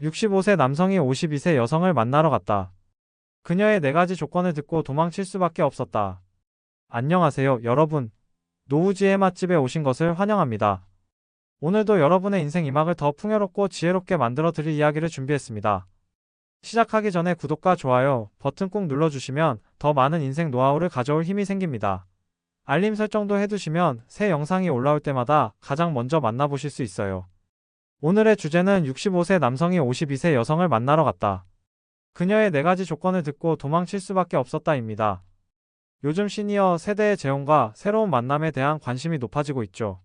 65세 남성이 52세 여성을 만나러 갔다. 그녀의 4가지 조건을 듣고 도망칠 수밖에 없었다. 안녕하세요, 여러분. 노우지의 맛집에 오신 것을 환영합니다. 오늘도 여러분의 인생 이막을 더 풍요롭고 지혜롭게 만들어 드릴 이야기를 준비했습니다. 시작하기 전에 구독과 좋아요 버튼 꾹 눌러주시면 더 많은 인생 노하우를 가져올 힘이 생깁니다. 알림 설정도 해두시면 새 영상이 올라올 때마다 가장 먼저 만나보실 수 있어요. 오늘의 주제는 65세 남성이 52세 여성을 만나러 갔다. 그녀의 4가지 조건을 듣고 도망칠 수밖에 없었다입니다. 요즘 시니어 세대의 재혼과 새로운 만남에 대한 관심이 높아지고 있죠.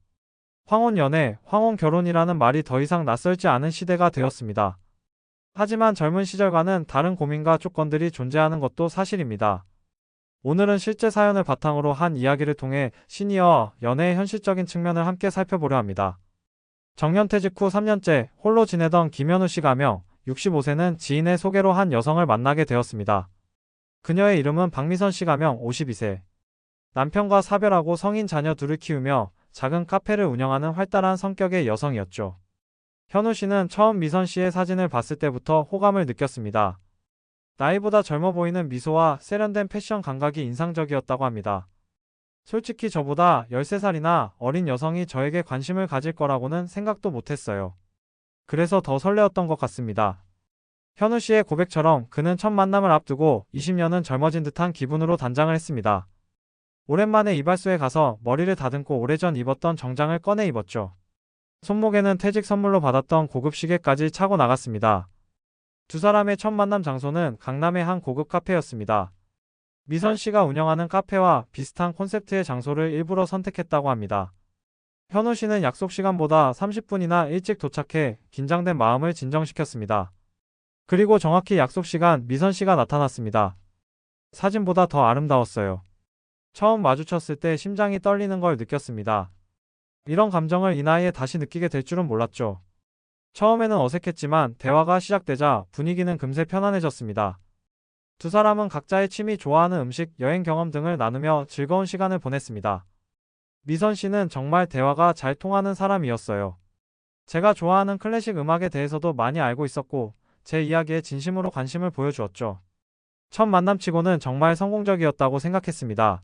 황혼 연애, 황혼 결혼이라는 말이 더 이상 낯설지 않은 시대가 되었습니다. 하지만 젊은 시절과는 다른 고민과 조건들이 존재하는 것도 사실입니다. 오늘은 실제 사연을 바탕으로 한 이야기를 통해 시니어 연애의 현실적인 측면을 함께 살펴보려 합니다. 정년퇴직 후 3년째 홀로 지내던 김현우 씨 가명 65세는 지인의 소개로 한 여성을 만나게 되었습니다. 그녀의 이름은 박미선 씨 가명 52세. 남편과 사별하고 성인 자녀 둘을 키우며 작은 카페를 운영하는 활달한 성격의 여성이었죠. 현우 씨는 처음 미선 씨의 사진을 봤을 때부터 호감을 느꼈습니다. 나이보다 젊어 보이는 미소와 세련된 패션 감각이 인상적이었다고 합니다. 솔직히 저보다 13살이나 어린 여성이 저에게 관심을 가질 거라고는 생각도 못했어요. 그래서 더 설레었던 것 같습니다. 현우 씨의 고백처럼 그는 첫 만남을 앞두고 20년은 젊어진 듯한 기분으로 단장을 했습니다. 오랜만에 이발소에 가서 머리를 다듬고 오래전 입었던 정장을 꺼내 입었죠. 손목에는 퇴직 선물로 받았던 고급 시계까지 차고 나갔습니다. 두 사람의 첫 만남 장소는 강남의 한 고급 카페였습니다. 미선 씨가 운영하는 카페와 비슷한 콘셉트의 장소를 일부러 선택했다고 합니다. 현우 씨는 약속 시간보다 30분이나 일찍 도착해 긴장된 마음을 진정시켰습니다. 그리고 정확히 약속 시간 미선 씨가 나타났습니다. 사진보다 더 아름다웠어요. 처음 마주쳤을 때 심장이 떨리는 걸 느꼈습니다. 이런 감정을 이 나이에 다시 느끼게 될 줄은 몰랐죠. 처음에는 어색했지만 대화가 시작되자 분위기는 금세 편안해졌습니다. 두 사람은 각자의 취미, 좋아하는 음식, 여행 경험 등을 나누며 즐거운 시간을 보냈습니다. 미선 씨는 정말 대화가 잘 통하는 사람이었어요. 제가 좋아하는 클래식 음악에 대해서도 많이 알고 있었고 제 이야기에 진심으로 관심을 보여주었죠. 첫 만남치고는 정말 성공적이었다고 생각했습니다.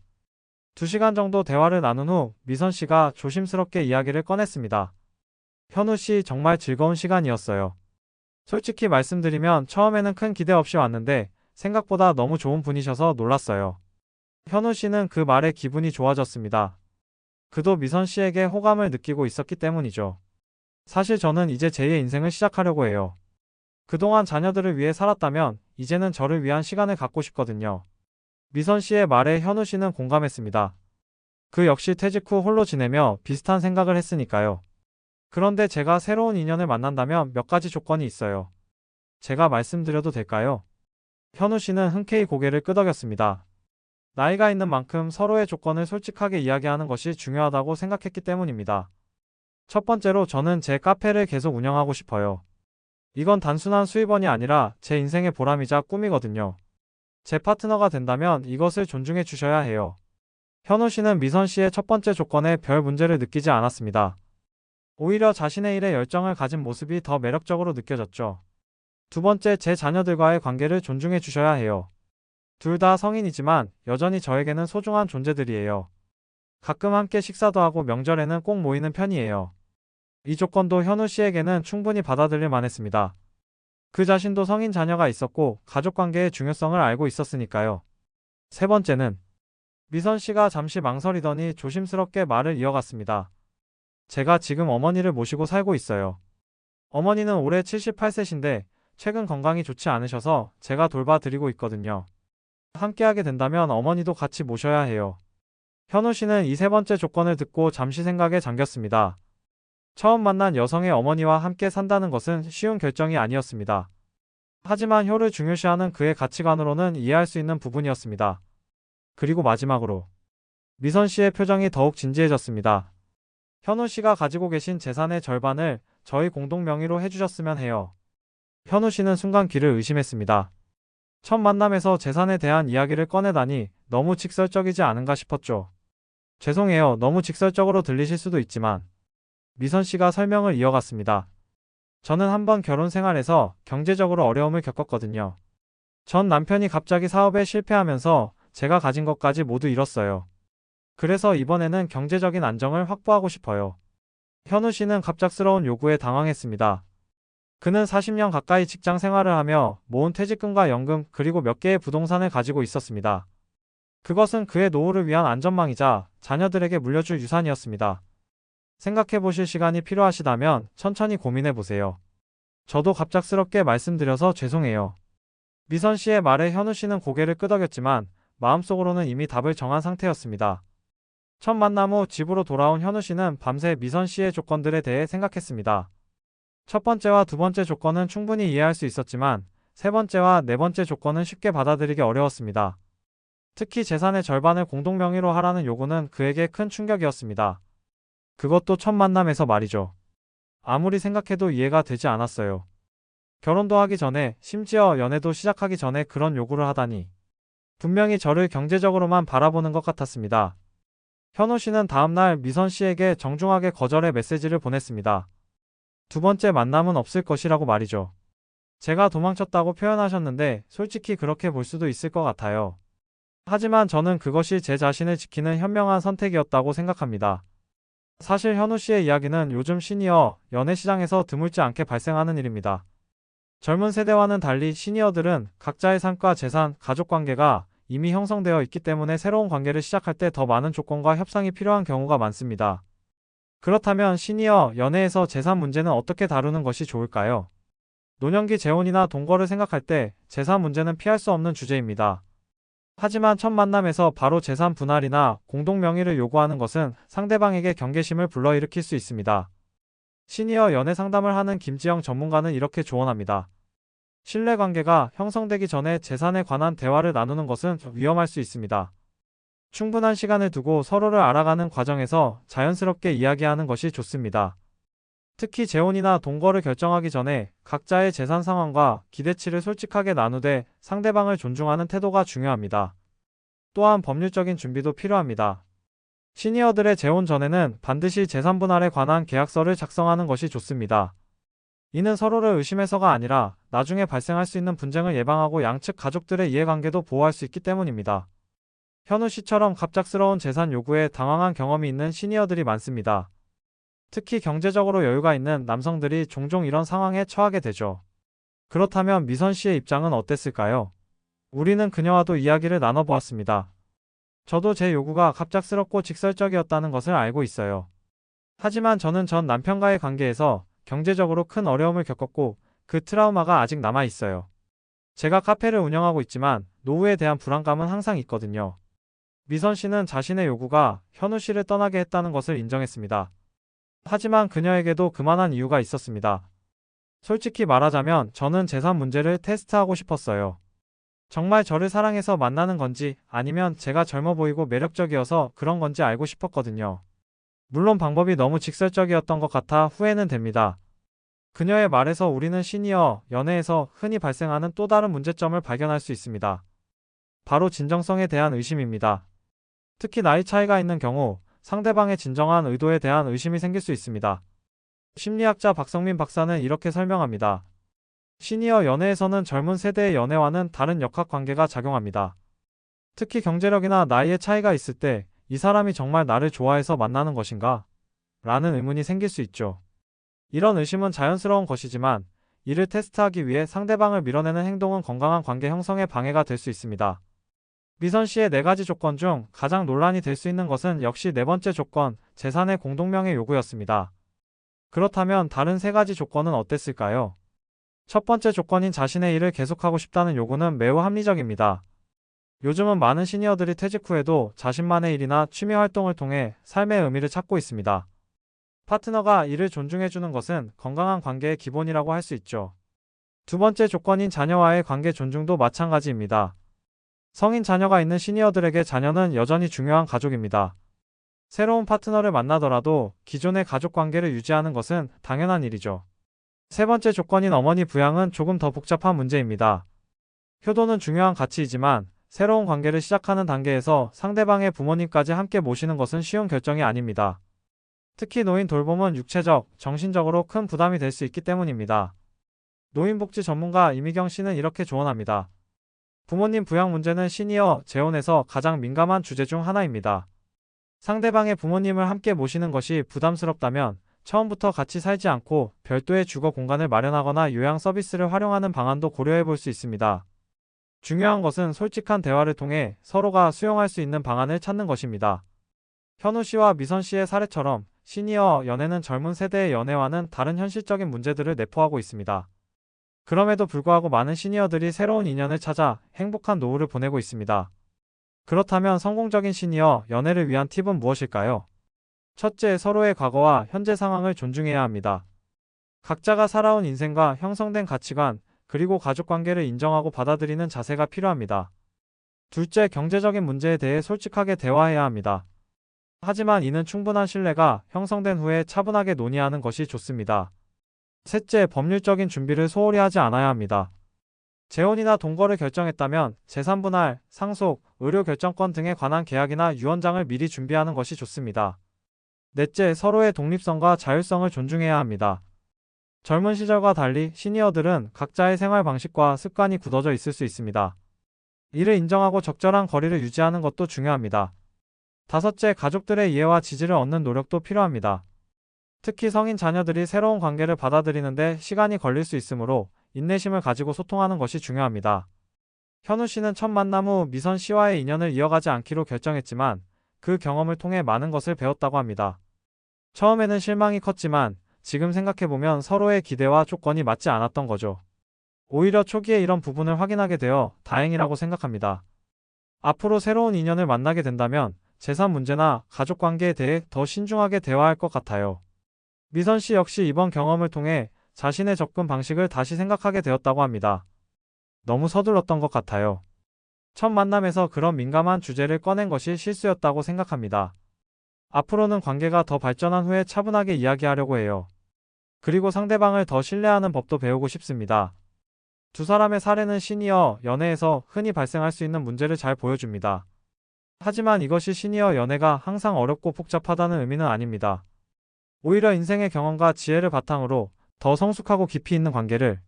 2시간 정도 대화를 나눈 후 미선 씨가 조심스럽게 이야기를 꺼냈습니다. 현우 씨, 정말 즐거운 시간이었어요. 솔직히 말씀드리면 처음에는 큰 기대 없이 왔는데 생각보다 너무 좋은 분이셔서 놀랐어요. 현우 씨는 그 말에 기분이 좋아졌습니다. 그도 미선 씨에게 호감을 느끼고 있었기 때문이죠. 사실 저는 이제 제2의 인생을 시작하려고 해요. 그동안 자녀들을 위해 살았다면 이제는 저를 위한 시간을 갖고 싶거든요. 미선 씨의 말에 현우 씨는 공감했습니다. 그 역시 퇴직 후 홀로 지내며 비슷한 생각을 했으니까요. 그런데 제가 새로운 인연을 만난다면 몇 가지 조건이 있어요. 제가 말씀드려도 될까요? 현우 씨는 흔쾌히 고개를 끄덕였습니다. 나이가 있는 만큼 서로의 조건을 솔직하게 이야기하는 것이 중요하다고 생각했기 때문입니다. 첫 번째로 저는 제 카페를 계속 운영하고 싶어요. 이건 단순한 수입원이 아니라 제 인생의 보람이자 꿈이거든요. 제 파트너가 된다면 이것을 존중해 주셔야 해요. 현우 씨는 미선 씨의 첫 번째 조건에 별 문제를 느끼지 않았습니다. 오히려 자신의 일에 열정을 가진 모습이 더 매력적으로 느껴졌죠. 두 번째, 제 자녀들과의 관계를 존중해 주셔야 해요. 둘 다 성인이지만 여전히 저에게는 소중한 존재들이에요. 가끔 함께 식사도 하고 명절에는 꼭 모이는 편이에요. 이 조건도 현우 씨에게는 충분히 받아들일 만했습니다. 그 자신도 성인 자녀가 있었고 가족관계의 중요성을 알고 있었으니까요. 세 번째는 미선 씨가 잠시 망설이더니 조심스럽게 말을 이어갔습니다. 제가 지금 어머니를 모시고 살고 있어요. 어머니는 올해 78세신데 최근 건강이 좋지 않으셔서 제가 돌봐드리고 있거든요. 함께하게 된다면 어머니도 같이 모셔야 해요. 현우 씨는 이 세 번째 조건을 듣고 잠시 생각에 잠겼습니다. 처음 만난 여성의 어머니와 함께 산다는 것은 쉬운 결정이 아니었습니다. 하지만 효를 중요시하는 그의 가치관으로는 이해할 수 있는 부분이었습니다. 그리고 마지막으로 미선 씨의 표정이 더욱 진지해졌습니다. 현우 씨가 가지고 계신 재산의 절반을 저희 공동 명의로 해주셨으면 해요. 현우 씨는 순간 귀를 의심했습니다. 첫 만남에서 재산에 대한 이야기를 꺼내다니 너무 직설적이지 않은가 싶었죠. 죄송해요. 너무 직설적으로 들리실 수도 있지만 미선 씨가 설명을 이어갔습니다. 저는 한번 결혼 생활에서 경제적으로 어려움을 겪었거든요. 전 남편이 갑자기 사업에 실패하면서 제가 가진 것까지 모두 잃었어요. 그래서 이번에는 경제적인 안정을 확보하고 싶어요. 현우 씨는 갑작스러운 요구에 당황했습니다. 그는 40년 가까이 직장 생활을 하며 모은 퇴직금과 연금 그리고 몇 개의 부동산을 가지고 있었습니다. 그것은 그의 노후를 위한 안전망이자 자녀들에게 물려줄 유산이었습니다. 생각해 보실 시간이 필요하시다면 천천히 고민해 보세요. 저도 갑작스럽게 말씀드려서 죄송해요. 미선 씨의 말에 현우 씨는 고개를 끄덕였지만 마음속으로는 이미 답을 정한 상태였습니다. 첫 만남 후 집으로 돌아온 현우 씨는 밤새 미선 씨의 조건들에 대해 생각했습니다. 첫 번째와 두 번째 조건은 충분히 이해할 수 있었지만 세 번째와 네 번째 조건은 쉽게 받아들이기 어려웠습니다. 특히 재산의 절반을 공동 명의로 하라는 요구는 그에게 큰 충격이었습니다. 그것도 첫 만남에서 말이죠. 아무리 생각해도 이해가 되지 않았어요. 결혼도 하기 전에, 심지어 연애도 시작하기 전에 그런 요구를 하다니. 분명히 저를 경제적으로만 바라보는 것 같았습니다. 현우 씨는 다음날 미선 씨에게 정중하게 거절의 메시지를 보냈습니다. 두 번째 만남은 없을 것이라고 말이죠. 제가 도망쳤다고 표현하셨는데 솔직히 그렇게 볼 수도 있을 것 같아요. 하지만 저는 그것이 제 자신을 지키는 현명한 선택이었다고 생각합니다. 사실 현우 씨의 이야기는 요즘 시니어 연애 시장에서 드물지 않게 발생하는 일입니다. 젊은 세대와는 달리 시니어들은 각자의 삶과 재산, 가족 관계가 이미 형성되어 있기 때문에 새로운 관계를 시작할 때 더 많은 조건과 협상이 필요한 경우가 많습니다. 그렇다면 시니어 연애에서 재산 문제는 어떻게 다루는 것이 좋을까요? 노년기 재혼이나 동거를 생각할 때 재산 문제는 피할 수 없는 주제입니다. 하지만 첫 만남에서 바로 재산 분할이나 공동 명의를 요구하는 것은 상대방에게 경계심을 불러일으킬 수 있습니다. 시니어 연애 상담을 하는 김지영 전문가는 이렇게 조언합니다. 신뢰관계가 형성되기 전에 재산에 관한 대화를 나누는 것은 위험할 수 있습니다. 충분한 시간을 두고 서로를 알아가는 과정에서 자연스럽게 이야기하는 것이 좋습니다. 특히 재혼이나 동거를 결정하기 전에 각자의 재산 상황과 기대치를 솔직하게 나누되 상대방을 존중하는 태도가 중요합니다. 또한 법률적인 준비도 필요합니다. 시니어들의 재혼 전에는 반드시 재산 분할에 관한 계약서를 작성하는 것이 좋습니다. 이는 서로를 의심해서가 아니라 나중에 발생할 수 있는 분쟁을 예방하고 양측 가족들의 이해관계도 보호할 수 있기 때문입니다. 현우 씨처럼 갑작스러운 재산 요구에 당황한 경험이 있는 시니어들이 많습니다. 특히 경제적으로 여유가 있는 남성들이 종종 이런 상황에 처하게 되죠. 그렇다면 미선 씨의 입장은 어땠을까요? 우리는 그녀와도 이야기를 나눠보았습니다. 저도 제 요구가 갑작스럽고 직설적이었다는 것을 알고 있어요. 하지만 저는 전 남편과의 관계에서 경제적으로 큰 어려움을 겪었고 그 트라우마가 아직 남아 있어요. 제가 카페를 운영하고 있지만 노후에 대한 불안감은 항상 있거든요. 미선 씨는 자신의 요구가 현우 씨를 떠나게 했다는 것을 인정했습니다. 하지만 그녀에게도 그만한 이유가 있었습니다. 솔직히 말하자면 저는 재산 문제를 테스트하고 싶었어요. 정말 저를 사랑해서 만나는 건지 아니면 제가 젊어 보이고 매력적이어서 그런 건지 알고 싶었거든요. 물론 방법이 너무 직설적이었던 것 같아 후회는 됩니다. 그녀의 말에서 우리는 시니어 연애에서 흔히 발생하는 또 다른 문제점을 발견할 수 있습니다. 바로 진정성에 대한 의심입니다. 특히 나이 차이가 있는 경우 상대방의 진정한 의도에 대한 의심이 생길 수 있습니다. 심리학자 박성민 박사는 이렇게 설명합니다. 시니어 연애에서는 젊은 세대의 연애와는 다른 역학관계가 작용합니다. 특히 경제력이나 나이의 차이가 있을 때 이 사람이 정말 나를 좋아해서 만나는 것인가? 라는 의문이 생길 수 있죠. 이런 의심은 자연스러운 것이지만 이를 테스트하기 위해 상대방을 밀어내는 행동은 건강한 관계 형성에 방해가 될 수 있습니다. 미선 씨의 네 가지 조건 중 가장 논란이 될 수 있는 것은 역시 네 번째 조건, 재산의 공동명의 요구였습니다. 그렇다면 다른 세 가지 조건은 어땠을까요? 첫 번째 조건인 자신의 일을 계속하고 싶다는 요구는 매우 합리적입니다. 요즘은 많은 시니어들이 퇴직 후에도 자신만의 일이나 취미 활동을 통해 삶의 의미를 찾고 있습니다. 파트너가 이를 존중해주는 것은 건강한 관계의 기본이라고 할 수 있죠. 두 번째 조건인 자녀와의 관계 존중도 마찬가지입니다. 성인 자녀가 있는 시니어들에게 자녀는 여전히 중요한 가족입니다. 새로운 파트너를 만나더라도 기존의 가족 관계를 유지하는 것은 당연한 일이죠. 세 번째 조건인 어머니 부양은 조금 더 복잡한 문제입니다. 효도는 중요한 가치이지만 새로운 관계를 시작하는 단계에서 상대방의 부모님까지 함께 모시는 것은 쉬운 결정이 아닙니다. 특히 노인 돌봄은 육체적, 정신적으로 큰 부담이 될 수 있기 때문입니다. 노인복지 전문가 이미경 씨는 이렇게 조언합니다. 부모님 부양 문제는 시니어 재혼에서 가장 민감한 주제 중 하나입니다. 상대방의 부모님을 함께 모시는 것이 부담스럽다면 처음부터 같이 살지 않고 별도의 주거 공간을 마련하거나 요양 서비스를 활용하는 방안도 고려해 볼 수 있습니다. 중요한 것은 솔직한 대화를 통해 서로가 수용할 수 있는 방안을 찾는 것입니다. 현우 씨와 미선 씨의 사례처럼 시니어 연애는 젊은 세대의 연애와는 다른 현실적인 문제들을 내포하고 있습니다. 그럼에도 불구하고 많은 시니어들이 새로운 인연을 찾아 행복한 노후를 보내고 있습니다. 그렇다면 성공적인 시니어 연애를 위한 팁은 무엇일까요? 첫째, 서로의 과거와 현재 상황을 존중해야 합니다. 각자가 살아온 인생과 형성된 가치관, 그리고 가족관계를 인정하고 받아들이는 자세가 필요합니다. 둘째, 경제적인 문제에 대해 솔직하게 대화해야 합니다. 하지만 이는 충분한 신뢰가 형성된 후에 차분하게 논의하는 것이 좋습니다. 셋째, 법률적인 준비를 소홀히 하지 않아야 합니다. 재혼이나 동거를 결정했다면 재산분할, 상속, 의료결정권 등에 관한 계약이나 유언장을 미리 준비하는 것이 좋습니다. 넷째, 서로의 독립성과 자율성을 존중해야 합니다. 젊은 시절과 달리 시니어들은 각자의 생활 방식과 습관이 굳어져 있을 수 있습니다. 이를 인정하고 적절한 거리를 유지하는 것도 중요합니다. 다섯째, 가족들의 이해와 지지를 얻는 노력도 필요합니다. 특히 성인 자녀들이 새로운 관계를 받아들이는데 시간이 걸릴 수 있으므로 인내심을 가지고 소통하는 것이 중요합니다. 현우 씨는 첫 만남 후 미선 씨와의 인연을 이어가지 않기로 결정했지만 그 경험을 통해 많은 것을 배웠다고 합니다. 처음에는 실망이 컸지만 지금 생각해보면 서로의 기대와 조건이 맞지 않았던 거죠. 오히려 초기에 이런 부분을 확인하게 되어 다행이라고 생각합니다. 앞으로 새로운 인연을 만나게 된다면 재산 문제나 가족 관계에 대해 더 신중하게 대화할 것 같아요. 미선 씨 역시 이번 경험을 통해 자신의 접근 방식을 다시 생각하게 되었다고 합니다. 너무 서둘렀던 것 같아요. 첫 만남에서 그런 민감한 주제를 꺼낸 것이 실수였다고 생각합니다. 앞으로는 관계가 더 발전한 후에 차분하게 이야기하려고 해요. 그리고 상대방을 더 신뢰하는 법도 배우고 싶습니다. 두 사람의 사례는 시니어 연애에서 흔히 발생할 수 있는 문제를 잘 보여줍니다. 하지만 이것이 시니어 연애가 항상 어렵고 복잡하다는 의미는 아닙니다. 오히려 인생의 경험과 지혜를 바탕으로 더 성숙하고 깊이 있는 관계를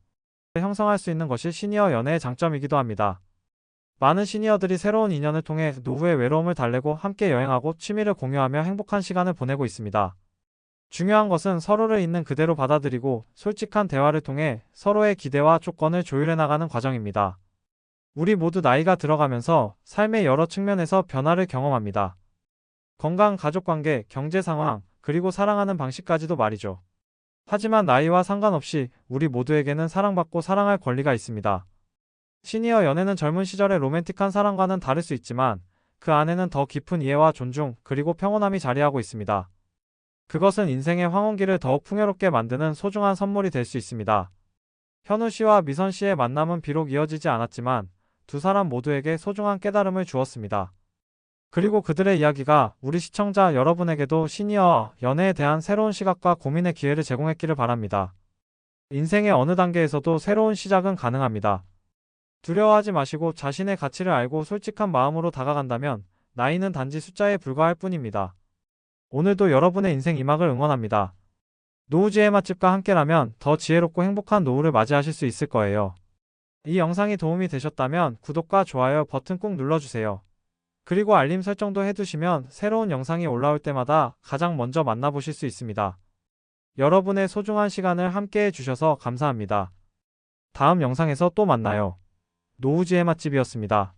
형성할 수 있는 것이 시니어 연애의 장점이기도 합니다. 많은 시니어들이 새로운 인연을 통해 노후의 외로움을 달래고 함께 여행하고 취미를 공유하며 행복한 시간을 보내고 있습니다. 중요한 것은 서로를 있는 그대로 받아들이고 솔직한 대화를 통해 서로의 기대와 조건을 조율해 나가는 과정입니다. 우리 모두 나이가 들어가면서 삶의 여러 측면에서 변화를 경험합니다. 건강, 가족관계, 경제 상황, 그리고 사랑하는 방식까지도 말이죠. 하지만 나이와 상관없이 우리 모두에게는 사랑받고 사랑할 권리가 있습니다. 시니어 연애는 젊은 시절의 로맨틱한 사랑과는 다를 수 있지만 그 안에는 더 깊은 이해와 존중, 그리고 평온함이 자리하고 있습니다. 그것은 인생의 황혼기를 더욱 풍요롭게 만드는 소중한 선물이 될 수 있습니다. 현우 씨와 미선 씨의 만남은 비록 이어지지 않았지만 두 사람 모두에게 소중한 깨달음을 주었습니다. 그리고 그들의 이야기가 우리 시청자 여러분에게도 시니어 연애에 대한 새로운 시각과 고민의 기회를 제공했기를 바랍니다. 인생의 어느 단계에서도 새로운 시작은 가능합니다. 두려워하지 마시고 자신의 가치를 알고 솔직한 마음으로 다가간다면 나이는 단지 숫자에 불과할 뿐입니다. 오늘도 여러분의 인생 2막을 응원합니다. 노후지혜 맛집과 함께라면 더 지혜롭고 행복한 노후를 맞이하실 수 있을 거예요. 이 영상이 도움이 되셨다면 구독과 좋아요 버튼 꾹 눌러주세요. 그리고 알림 설정도 해두시면 새로운 영상이 올라올 때마다 가장 먼저 만나보실 수 있습니다. 여러분의 소중한 시간을 함께 해주셔서 감사합니다. 다음 영상에서 또 만나요. 노후지혜 맛집이었습니다.